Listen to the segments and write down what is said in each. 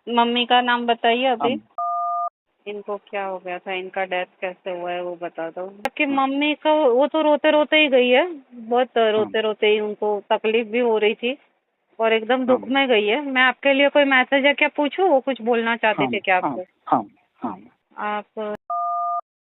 Mummy का नाम बताइए अभी। हम। इनको क्या हो गया था, इनका डेथ कैसे हुआ है वो बता दो। आपकी हाँ। मम्मी का वो तो रोते रोते ही गई है। बहुत हाँ। रोते रोते ही उनको तकलीफ भी हो रही थी और एकदम हाँ। दुख में गई है। मैं आपके लिए कोई मैसेज है क्या पूछूं, वो कुछ बोलना चाहती हाँ। थी क्या हाँ। आपको? हाँ। हाँ। आप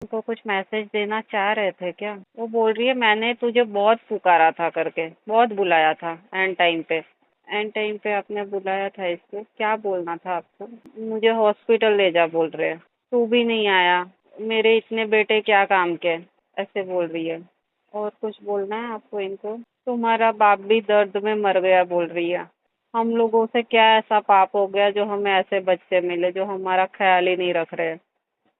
उनको कुछ मैसेज देना चाह रहे थे क्या? वो बोल रही है मैंने तुझे बहुत पुकारा था करके, बहुत बुलाया था एंड टाइम पे। एंड टाइम पे आपने बुलाया था, इसको क्या बोलना था आपको? मुझे हॉस्पिटल ले जा बोल रहे हैं, तू भी नहीं आया, मेरे इतने बेटे क्या काम के, ऐसे बोल रही है। और कुछ बोलना है आपको इनको? तुम्हारा बाप भी दर्द में मर गया बोल रही है। हम लोगों से क्या ऐसा पाप हो गया जो हमें ऐसे बच्चे मिले जो हमारा ख्याल ही नहीं रख रहे,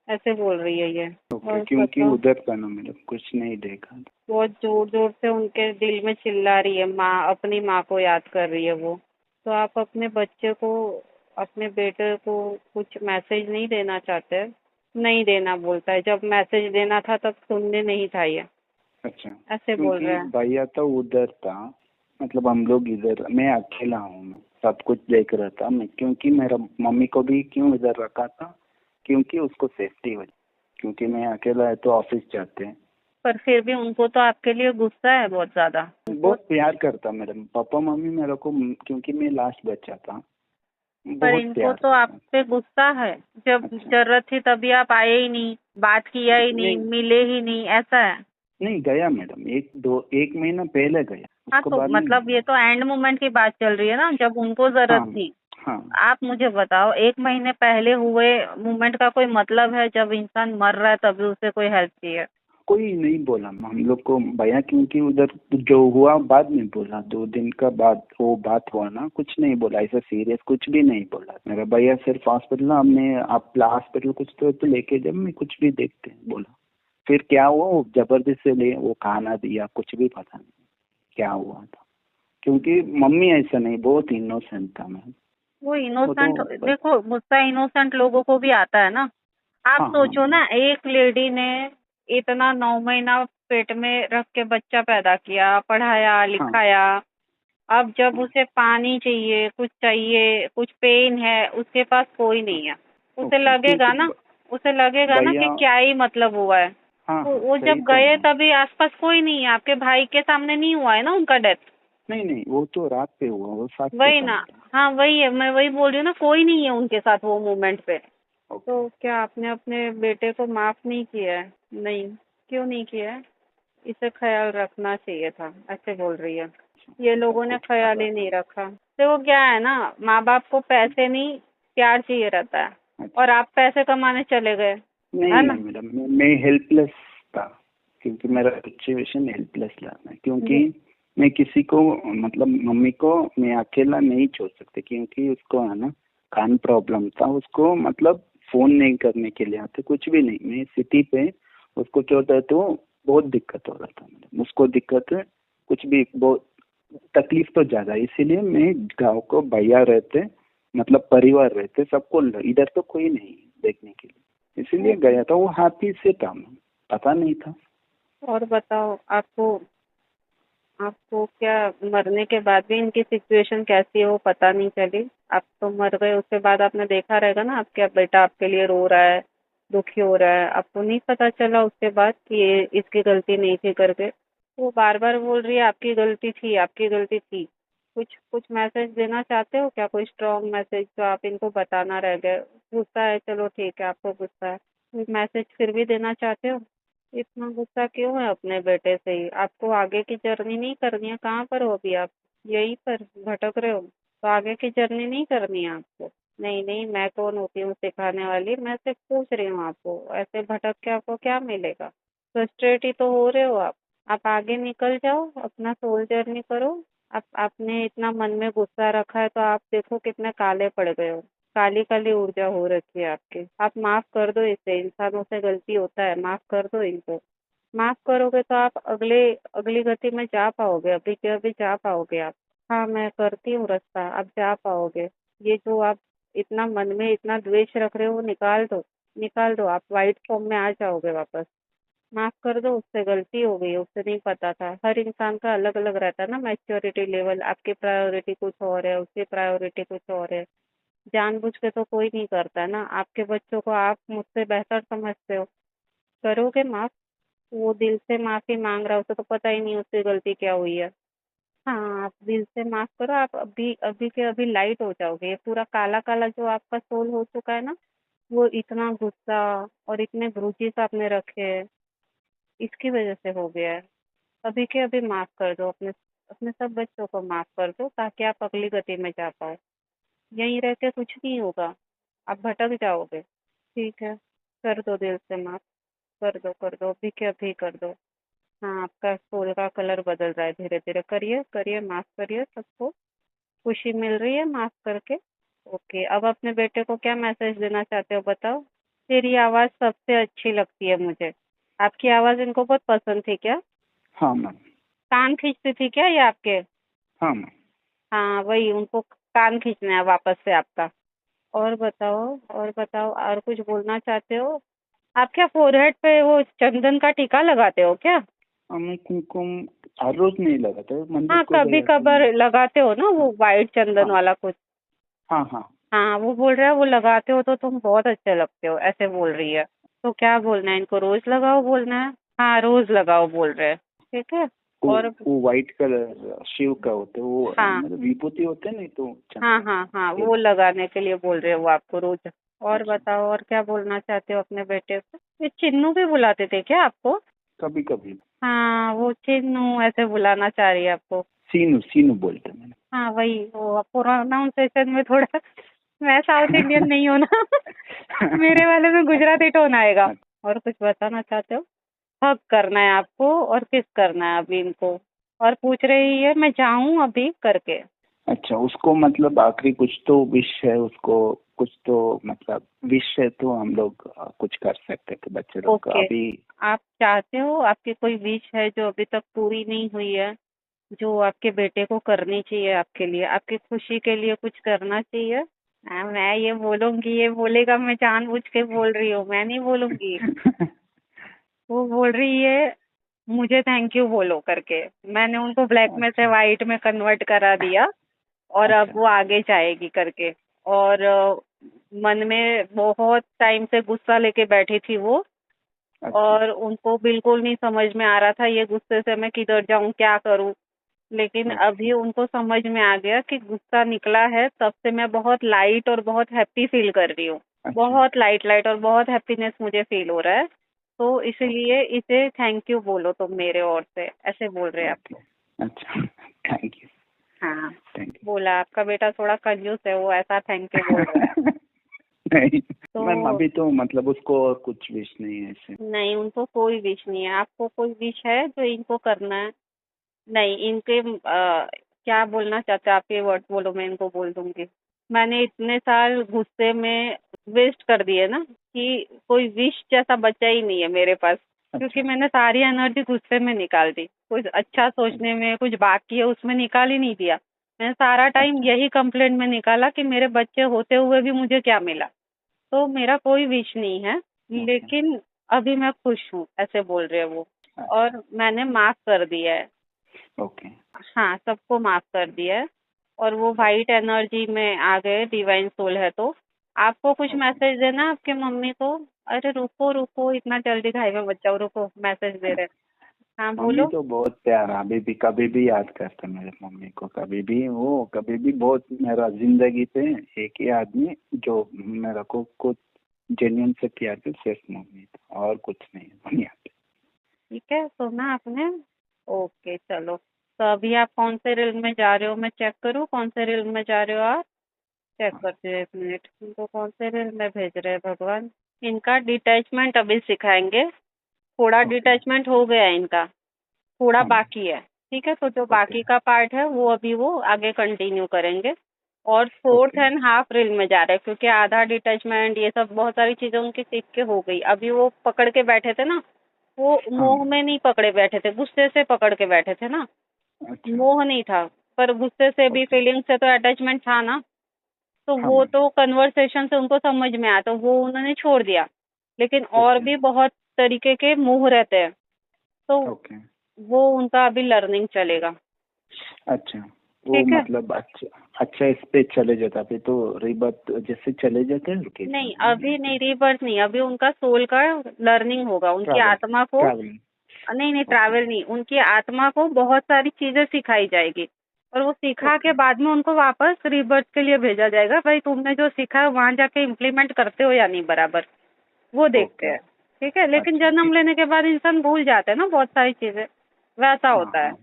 ऐसे बोल रही है ये। ओके, और क्योंकि बताओ, उधर का ना मेरा कुछ नहीं देखा। बहुत जोर जोर से उनके दिल में चिल्ला रही है, माँ अपनी माँ को याद कर रही है वो। तो आप अपने बच्चे को, अपने बेटे को कुछ मैसेज नहीं देना चाहते? नहीं देना बोलता है, जब मैसेज देना था तब सुनने नहीं था ये, अच्छा, ऐसे बोल क्योंकि रहा है। भैया तो उधर था। मतलब हम लोग इधर, मैं अकेला हूँ, मैं सब कुछ देख रहा था मैं, क्योंकि मेरा मम्मी को भी क्यों इधर रखा था, क्योंकि उसको सेफ्टी हो, क्योंकि मैं अकेला है तो ऑफिस जाते हैं। पर फिर भी उनको तो आपके लिए गुस्सा है बहुत ज्यादा उनको। बहुत प्यार करता मेरे पापा मम्मी मेरे को, क्योंकि मैं लास्ट बच्चा था। पर बहुत इनको प्यार तो आप करता। पे गुस्सा है, जब अच्छा। जरूरत थी तभी आप आए ही नहीं, बात किया ही नहीं, नहीं, मिले ही नहीं, ऐसा है। नहीं गया मैडम, एक महीना पहले गया, हाँ उसको तो बाद नहीं मतलब गया। ये तो एंड मोमेंट की बात चल रही है ना, जब उनको जरूरत हाँ। थी। हाँ। आप मुझे बताओ, 1 महीने पहले हुए मूवमेंट का कोई मतलब है? जब इंसान मर रहा है तभी उसे कोई हेल्प चाहिए। कोई नहीं बोला हम लोग को भैया, क्योंकि उधर जो हुआ बाद में बोला, 2 दिन का बाद वो बात हुआ ना, कुछ नहीं बोला, ऐसा सीरियस कुछ भी नहीं बोला मेरा भैया। सिर्फ हॉस्पिटल, हमने आप हॉस्पिटल कुछ तो लेके जब मैं कुछ भी देखते हैं बोला। फिर क्या हुआ, वो जबरदस्ती से ले वो खाना दिया, कुछ भी पता नहीं क्या हुआ था। क्योंकि मम्मी ऐसा नहीं, बहुत इनोसेंट था मैं। वो वो तो इनोसेंट, बस। देखो गुस्सा इनोसेंट लोगों को भी आता है ना। आप हाँ। हाँ सोचो मैम। ना, एक लेडी ने इतना 9 महीना पेट में रख के बच्चा पैदा किया, पढ़ाया हाँ। लिखाया। अब जब हाँ। उसे पानी चाहिए, कुछ पेन है, उसके पास कोई नहीं है। उसे ओके, क्योंकि लगेगा ना, उसे लगेगा ना कि भैया। क्या ही मतलब हुआ है। हाँ तो हाँ, वो सही जब तो गए है। तभी आसपास कोई नहीं है, आपके भाई के सामने नहीं हुआ है ना उनका डेथ। नहीं नहीं, वो तो रात पे हुआ, वो साथ पे वही था ना। मेरा। हाँ वही है, मैं वही बोल रही हूँ ना, कोई नहीं है उनके साथ वो मोमेंट पे। ओके। तो क्या आपने अपने बेटे को माफ नहीं किया है? नहीं, क्यों नहीं किया है? इसे ख्याल रखना चाहिए था, ऐसे बोल रही है। ये ऐसा लोगों ने कुछ कर ख्याल रहा ही था। नहीं रखा। देखो क्या है ना, माँ बाप को पैसे नहीं, प्यार चाहिए रहता है। और अच्छा। आप पैसे कमाने चले गए, नहीं है नहीं ना? मैडम, मैं हेल्पलेस था, क्योंकि मेरा सिचुएशन हेल्पलेस लगा है, क्योंकि वो मैं किसी को, मतलब मम्मी को मैं अकेला नहीं छोड़ सकती, क्योंकि उसको है ना कान प्रॉब्लम था उसको, मतलब फोन नहीं करने के लिए आते, कुछ भी नहीं, मैं सिटी पे उसको छोड़ता तो बहुत दिक्कत हो रहा था मैडम, उसको दिक्कत है, कुछ भी बहुत तकलीफ तो ज्यादा, इसीलिए मैं गाँव को भैया रहते, मतलब परिवार रहते सबको, इधर तो कोई नहीं देखने के लिए, इसीलिए गया था। वो हैप्पी से था, मैं पता नहीं था। और बताओ, आपको आपको क्या मरने के बाद भी इनकी सिचुएशन कैसी है वो पता नहीं चली? आप तो मर गए, उसके बाद आपने देखा रहेगा ना, आपका बेटा आपके लिए रो रहा है, दुखी हो रहा है, आपको नहीं पता चला उसके बाद कि ये इसकी गलती नहीं थी करके? वो बार बार बोल रही है आपकी गलती थी, आपकी गलती थी। कुछ कुछ मैसेज देना चाहते हो क्या, कोई स्ट्रॉन्ग मैसेज जो आप इनको बताना रह गए? गुस्सा है, चलो ठीक है, आपको गुस्सा है, मैसेज फिर भी देना चाहते हो? इतना गुस्सा क्यों है अपने बेटे से ही? आपको आगे की जर्नी नहीं करनी है? कहाँ पर हो अभी आप? यहीं पर भटक रहे हो? तो आगे की जर्नी नहीं करनी है आपको? नहीं नहीं, मैं कौन होती हूँ सिखाने वाली? मैं सिर्फ पूछ रही हूँ आपको, ऐसे भटक के आपको क्या मिलेगा? फ्रस्ट्रेट ही तो हो रहे हो आप। आप आगे निकल जाओ, अपना सोल जर्नी करो। आप आपने इतना मन में गुस्सा रखा है तो आप देखो कितने काले पड़ गए हो। काली काली ऊर्जा हो रखी है आपकी। आप माफ कर दो इसे, इंसानों से गलती होता है, माफ कर दो इनको। माफ करोगे तो आप अगले अगली गति में जा पाओगे, अभी के अभी जा पाओगे आप। हाँ मैं करती हूँ रास्ता, आप जा पाओगे। ये जो आप इतना मन में इतना द्वेष रख रहे हो वो निकाल दो। निकाल दो, आप वाइट फॉर्म में आ जाओगे वापस। माफ कर दो, उससे गलती हो गई, उससे नहीं पता था। हर इंसान का अलग अलग रहता है ना मैच्योरिटी लेवल, आपकी प्रायोरिटी कुछ और है, उसकी प्रायोरिटी कुछ और है। जानबूझ के तो कोई नहीं करता है ना। आपके बच्चों को आप मुझसे बेहतर समझते हो। करोगे माफ? वो दिल से माफी मांग रहा है, उसे तो पता ही नहीं उससे गलती क्या हुई है। हाँ, आप दिल से माफ करो। आप अभी अभी के अभी लाइट हो जाओगे। ये पूरा काला काला जो आपका सोल हो चुका है ना, वो इतना गुस्सा और इतने ग्रुजिस आपने रखे हैं, इसकी वजह से हो गया है। अभी के अभी माफ कर दो। अपने अपने सब बच्चों को माफ कर दो, ताकि आप अगली गति में जा पाओ। यहीं रह के कुछ नहीं होगा, आप भटक जाओगे। ठीक है, कर दो दिल से माफ। कर दो, अभी के अभी कर दो। हाँ, आपका सोल का कलर बदल रहा है धीरे धीरे। करिए करिए, माफ करिए सबको। खुशी मिल रही है माफ करके। ओके, अब अपने बेटे को क्या मैसेज देना चाहते हो बताओ? तेरी आवाज़ सबसे अच्छी लगती है मुझे। आपकी आवाज़ इनको बहुत पसंद थी क्या? हाँ मैम। कान खींचती थी क्या ये आपके? हाँ मैम। हाँ, वही उनको कान खींचना है वापस से आपका। और बताओ, और बताओ, और कुछ बोलना चाहते हो? आप क्या फोरहेड पे वो चंदन का टीका लगाते हो क्या? हमें कुमकुम हर रोज नहीं लगाते, मंदिर हाँ, को कभी गए तो कभार लगाते हो ना वो वाइट चंदन हाँ वाला कुछ। हाँ हाँ। हाँ, वो बोल रहा है वो लगाते हो तो तुम बहुत अच्छे लगते हो, ऐसे बोल रही है। तो क्या बोलना है इनको? रोज लगाओ बोलना है? हाँ, रोज लगाओ बोल रहे हैं। ठीक है। वो और वो व्हाइट कलर शिव का होता है, वो हाँ मतलब विभूति होते हैं, नहीं तो हाँ चंदन हाँ हाँ, ये वो लगाने के लिए बोल रहे हो वो आपको रोज। और अच्छा। बताओ, और क्या बोलना चाहते हो अपने बेटे को? ये चिन्नू भी बुलाते थे क्या आपको? कभी कभी हाँ, वो चिन्नू ऐसे बुलाना चाह रही है आपको। सीनू सीनू बोलते हैं हाँ, वही वो प्रोनाउंसिएशन में थोड़ा मैं साउथ इंडियन नहीं हूँ ना। मेरे वाले में गुजराती टोन आएगा। मैंने। और कुछ बताना चाहते हो? हग करना है आपको और किस करना है अभी इनको। और पूछ रही है मैं जाऊं अभी करके। अच्छा, उसको मतलब आखिरी कुछ तो विश है उसको, कुछ तो मतलब विश है, तो हम लोग कुछ कर सकते हैं कि बच्चे लोग का ओके, अभी। आप चाहते हो, आपकी कोई विश है जो अभी तक पूरी नहीं हुई है, जो आपके बेटे को करनी चाहिए आपके लिए, आपकी खुशी के लिए कुछ करना चाहिए? मैं ये बोलूंगी, ये बोलेगा, मैं जानबूझ के बोल रही हूँ, मैं नहीं बोलूंगी। वो बोल रही है मुझे थैंक यू बोलो करके। मैंने उनको ब्लैक में से अच्छा। वाइट में कन्वर्ट करा दिया, और अब अच्छा। वो आगे जाएगी करके। और मन में बहुत टाइम से गुस्सा लेके बैठी थी वो, अच्छा। और उनको बिल्कुल नहीं समझ में आ रहा था ये गुस्से से मैं किधर जाऊं, क्या करूं। लेकिन ओके। अभी उनको समझ में आ गया कि गुस्सा निकला है, तब से मैं बहुत लाइट और बहुत हैप्पी फील कर रही हूँ। अच्छा। बहुत लाइट लाइट और बहुत हैप्पीनेस मुझे फील हो रहा है। तो ओके। इसलिए इसे थैंक यू बोलो तुम मेरे ओर से, ऐसे बोल रहे हैं ओके। आपको। अच्छा। Thank you. हाँ, थैंक बोला आपका बेटा थोड़ा कंजूस है, वो ऐसा थैंक यू बोल रहा है। यू। नहीं मैम, तो अभी तो मतलब उसको और कुछ विश नहीं है ऐसे। नहीं, उनको कोई विश नहीं है। आपको कोई विश है जो इनको करना है? नहीं, इनके क्या बोलना चाहते हैं आप? ये वर्ड बोलो, मैं इनको बोल दूंगी। मैंने इतने साल गुस्से में वेस्ट कर दिए ना, कि कोई विश जैसा बचा ही नहीं है मेरे पास। क्योंकि अच्छा। मैंने सारी एनर्जी गुस्से में निकाल दी, कुछ अच्छा सोचने में, कुछ बाकी है उसमें निकाल ही नहीं दिया। मैंने सारा टाइम अच्छा। यही कंप्लेंट में निकाला कि मेरे बच्चे होते हुए भी मुझे क्या मिला। तो मेरा कोई विश नहीं है, ओके। लेकिन अभी मैं खुश हूँ, ऐसे बोल रहे हैं वो। अच्छा। और मैंने माफ कर दिया है। ओके। हाँ, सबको माफ कर दिया है। और वो ओके। वाइट एनर्जी में आ गए, डिवाइन सोल है तो। आपको कुछ ओके। मैसेज देना है आपके मम्मी को? अरे रुको रुको, इतना जल्दी घाई में मत जाओ, रुको, मैसेज दे रहे हैं। हाँ, मम्मी बोलो। तो बहुत प्यार, अभी भी कभी भी याद करते मेरे मम्मी को, कभी भी वो, कभी भी बहुत, मेरा जिंदगी पे एक ही आदमी जो मेरा को कुछ जेन्युइन से प्यार के, सिर्फ मम्मी, और कुछ नहीं है दुनिया पे। ठीक है, सुना आपने? ओके, चलो। तो अभी आप कौन से रिल्म में जा रहे हो? मैं चेक करूँ कौन से रिल्म में जा रहे हो आप? चेक करती हूँ, एक मिनट। इनको कौन से रिल्म में भेज रहे हैं भगवान? इनका डिटैचमेंट अभी सिखाएंगे। थोड़ा ओके। डिटैचमेंट हो गया है इनका, थोड़ा हाँ। बाकी है। ठीक है, तो जो ओके। बाकी का पार्ट है वो अभी वो आगे कंटिन्यू करेंगे। और fourth okay. And half reel में जा रहे हैं, क्योंकि आधा डिटैचमेंट ये सब बहुत सारी चीजें उनकी सीख के हो गई। अभी वो पकड़ के बैठे थे ना, वो हाँ मोह मैम। में नहीं पकड़े बैठे थे, गुस्से से पकड़ के बैठे थे ना। अच्छा। मोह नहीं था, पर गुस्से से भी, ओके। फीलिंग से तो अटैचमेंट था ना। तो हाँ वो मैम। तो कन्वर्सेशन से उनको समझ में आया, तो वो उन्होंने छोड़ दिया। लेकिन और ओके। भी बहुत तरीके के मोह रहते हैं, तो ओके। वो उनका अभी लर्निंग चलेगा। अच्छा। वो ठीक है। मतलब अच्छा, अच्छा इस पे चले जाता, फिर तो रीबर्थ जैसे चले जाते हैं नहीं, कैसे? अभी नहीं, रीबर्थ नहीं, अभी उनका सोल का लर्निंग होगा, उनकी ट्रैवल, आत्मा को। ट्रैवलिंग। नहीं नहीं, ओके। ट्रैवल नहीं, उनकी आत्मा को बहुत सारी चीजें सिखाई जाएगी, और वो सिखा के ओके। बाद में उनको वापस रीबर्थ के लिए भेजा जाएगा। भाई तुमने जो सीखा है वहां जाके इम्प्लीमेंट करते हो या नहीं बराबर, वो देखते ओके। हैं। ठीक है, लेकिन अच्छा जन्म ठीक। लेने के बाद इंसान भूल जाता है ना बहुत सारी चीजें, वैसा हाँ होता हाँ। है।